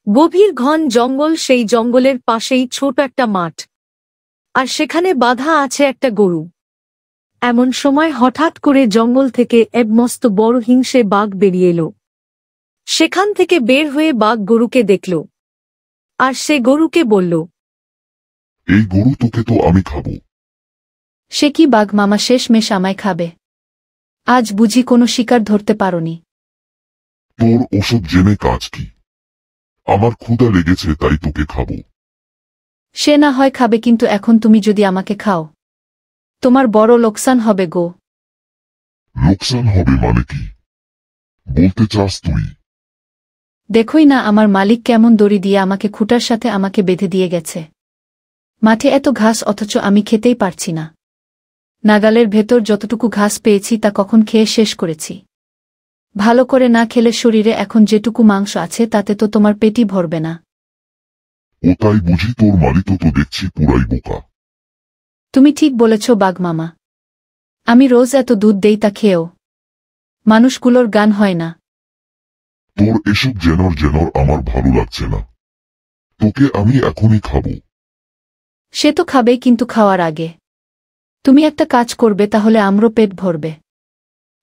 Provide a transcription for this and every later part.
গভীর ঘন জঙ্গল, সেই জঙ্গলের পাশেই ছোট একটা মাঠ, আর সেখানে বাঁধা আছে একটা গরু। এমন সময় হঠাৎ করে জঙ্গল থেকে এক মস্ত বড় হিংস্র বাঘ বেরিয়ে এলো। সেখান থেকে বের হয়ে বাঘ গরুকে দেখল, আর সে গরুকে বলল, এই গরু তোকে তো আমি খাবো। সে কি বাঘ মামা, শেষমেশ আমায় খাবে? আজ বুঝি কোনো শিকার ধরতে পারোনি? তোর ওসব জেনে কাজ কি? আমার ক্ষুধা লেগেছে তাই তোকে খাবো। সে না হয় খাবে, কিন্তু এখন তুমি যদি আমাকে খাও তোমার বড় লোকসান হবে গো। লোকসান হবে মানে কি বলতে চাস তুই? দেখোই না আমার মালিক কেমন দড়ি দিয়ে আমাকে খুঁটার সাথে আমাকে বেঁধে দিয়ে গেছে। মাঠে এত ঘাস, অথচ আমি খেতেই পারছি না। নাগালের ভেতর যতটুকু ঘাস পেয়েছি তা কখন খেয়ে শেষ করেছি। ভালো করে না খেলে শরীরে এখন যেটুকু মাংস আছে তাতে তো তোমার পেটই ভরবে না। ও তাই বুঝি? তোর মালিক তো দেখছি পুরাই বোকা। তুমি ঠিক বলেছ বাঘ মামা। আমি রোজ এত দুধ দেই, তা খেয়েও মানুষগুলোর গান হয় না। তোর এসব জেনর আমার ভালো লাগছে না। তোকে আমি এখনই খাবো। সে তো খাবেই, কিন্তু খাওয়ার আগে তুমি একটা কাজ করবে, তাহলে আমারও পেট ভরবে,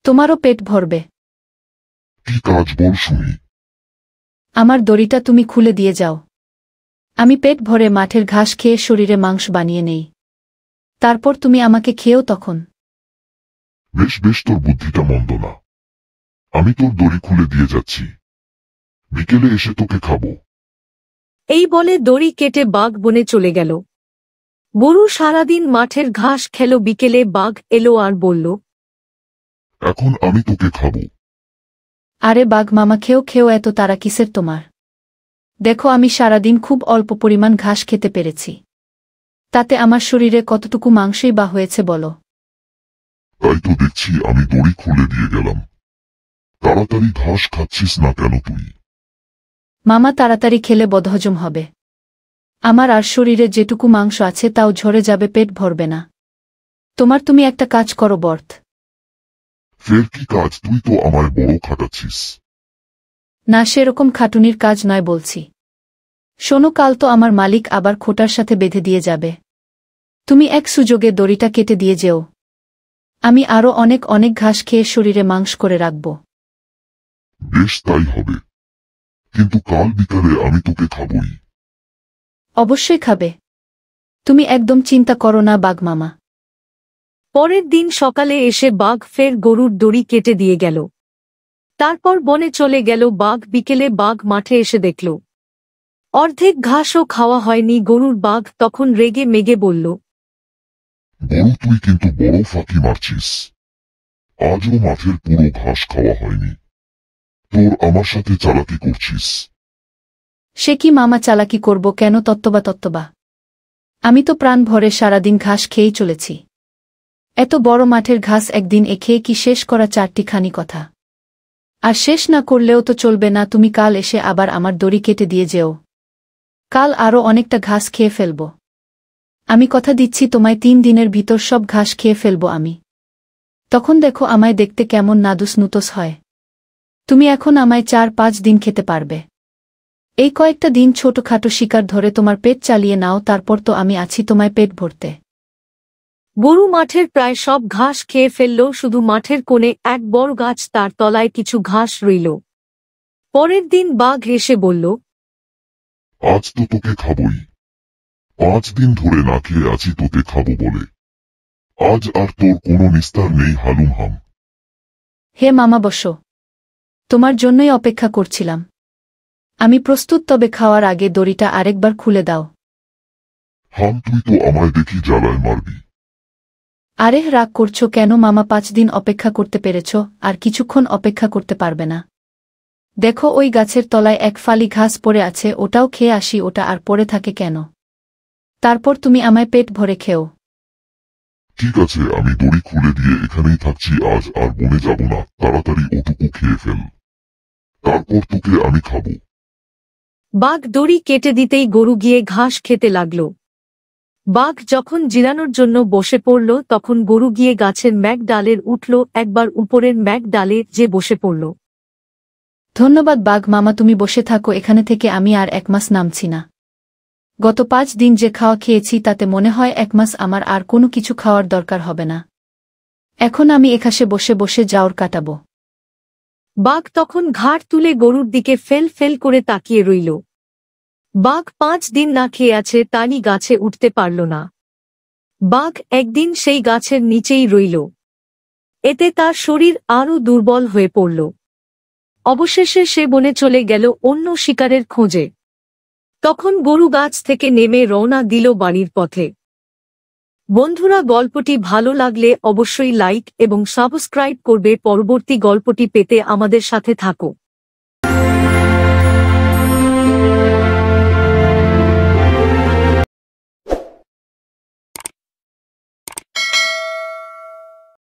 তোমারও পেট ভরবে। কি কাজ বল শুনি? আমার দড়িটা তুমি খুলে দিয়ে যাও। আমি পেট ভরে মাঠের ঘাস খেয়ে শরীরে মাংস বানিয়ে নেই, তারপর তুমি আমাকে খেয়েও তখন। বেশ বেশ, তোর বুদ্ধিটা মন্দ না। আমি তোর দড়ি খুলে দিয়ে যাচ্ছি, বিকেলে এসে তোকে খাবো। এই বলে দড়ি কেটে বাঘ বনে চলে গেল। গরু সারাদিন মাঠের ঘাস খেল, বিকেলে বাঘ এলো আর বলল, এখন আমি তোকে খাবো। আরে বাঘ মামা, খেও খেও, এত তারা কিসের তোমার? দেখো আমি সারাদিন খুব অল্প পরিমাণ ঘাস খেতে পেরেছি, তাতে আমার শরীরে কতটুকু মাংসই বা হয়েছে বলো। তাই তো দেখছি, আমি দড়ি খুলে দিয়ে গেলাম। তাড়াতাড়ি ঘাস খাচ্ছিস না কেন তুই? মামা, তাড়াতাড়ি খেলে বদহজম হবে। আমার আর শরীরে যেটুকু মাংস আছে তাও ঝরে যাবে, পেট ভরবে না। তুমি একটা কাজ করো বর্ত। ফের কি কাজ? তুই তো আমায় বড় খাটাচ্ছিস। না, সেরকম খাটুনির কাজ নয় বলছি। শোনো, কাল তো আমার মালিক আবার খোটার সাথে বেঁধে দিয়ে যাবে। তুমি এক সুযোগে দড়িটা কেটে দিয়ে যেও। আমি আরও অনেক অনেক ঘাস খেয়ে শরীরে মাংস করে রাখব। বেশ, তাই হবে, কিন্তু কাল বিকালে আমি তোকে খাবই। অবশ্যই খাবে, তুমি একদম চিন্তা করো না বাঘ মামা। পরের দিন সকালে এসে বাঘ ফের গরুর দড়ি কেটে দিয়ে গেল। তারপর বনে চলে গেল বাঘ। বিকেলে বাঘ মাঠে এসে দেখল অর্ধেক ঘাসও খাওয়া হয়নি গরুর। বাঘ তখন রেগে মেগে বলল, বড়, তুই কিন্তু বড় ফাঁকি মারছিস। আজও মাঠের পুরো ঘাস খাওয়া হয়নি। তোর আমার সাথে চালাকি করছিস। সে কি মামা, চালাকি করব কেন? তত্ত্ববা। আমি তো প্রাণ ভরে সারাদিন ঘাস খেয়েই চলেছি। এত বড় মাঠের ঘাস একদিন খেয়ে কি শেষ করা? চারটিখানি কথা। আর শেষ না করলেও তো চলবে না। তুমি কাল এসে আবার আমার দড়ি কেটে দিয়ে যেও। কাল আরও অনেকটা ঘাস খেয়ে ফেলব। আমি কথা দিচ্ছি তোমায়, 3 দিনের ভিতর সব ঘাস খেয়ে ফেলব আমি। তখন দেখো আমায় দেখতে কেমন নাদুস নুতোস হয়। তুমি এখন আমায় 4-5 দিন খেতে পারবে। এই কয়েকটা দিন ছোটখাটো শিকার ধরে তোমার পেট চালিয়ে নাও, তারপর তো আমি আছি তোমায় পেট ভরতে। গরু মাঠের প্রায় সব ঘাস খেয়ে ফেলল, শুধু মাঠের কোণে এক বড় গাছ, তার তলায় কিছু ঘাস রইল। পরের দিন বাঘ এসে বলল, আজ তো তোকে খাবই। 5 দিন ধরে না খেয়ে আছি তোকে খাবো বলে। আজ আর তোর কোনো নিস্তার নেই হালুম হাম। হে মামা, বসো, তোমার জন্যই অপেক্ষা করছিলাম। আমি প্রস্তুত, তবে খাওয়ার আগে দড়িটা আরেকবার খুলে দাও। হাম, তুই তো আমায় দেখি জ্বালায় মারবি। আরে রাগ করছো কেন মামা? 5 দিন অপেক্ষা করতে পেরেছ, আর কিছুক্ষণ অপেক্ষা করতে পারবে না? দেখো ওই গাছের তলায় এক ফালি ঘাস পড়ে আছে, ওটাও খেয়ে আসি। ওটা আর পড়ে থাকে কেন? তারপর তুমি আমায় পেট ভরে খেও। ঠিক আছে, আমি দড়ি খুলে দিয়ে এখানেই থাকছি। আজ আর বনে যাব না। তাড়াতাড়ি ওটুকু খেয়ে ফেল, তারপর তোকে আমি খাবো। বাঘ দড়ি কেটে দিতেই গরু গিয়ে ঘাস খেতে লাগল। বাঘ যখন জিরানোর জন্য বসে পড়ল, তখন গরু গিয়ে গাছের ম্যাক ডালের উঠল। একবার উপরের ম্যাক ডালে যে বসে পড়ল। ধন্যবাদ বাঘ মামা, তুমি বসে থাকো এখানে থেকে, আমি আর 1 মাস নামছি না। গত 5 দিন যে খাওয়া খেয়েছি তাতে মনে হয় 1 মাস আমার আর কোনো কিছু খাওয়ার দরকার হবে না। এখন আমি এখানে বসে বসে জাউর কাটাবো। বাঘ তখন ঘাড় তুলে গরুর দিকে ফেল ফেল করে তাকিয়ে রইল। বাঘ 5 দিন না খেয়ে আছে, তানি গাছে উঠতে পারল না। বাঘ একদিন সেই গাছের নিচেই রইল। এতে তার শরীর আরও দুর্বল হয়ে পড়ল। অবশেষে সে বনে চলে গেল অন্য শিকারের খোঁজে। তখন গরু গাছ থেকে নেমে রওনা দিল বাড়ির পথে। বন্ধুরা, গল্পটি ভালো লাগলে অবশ্যই লাইক এবং সাবস্ক্রাইব করবে। পরবর্তী গল্পটি পেতে আমাদের সাথে থাকো।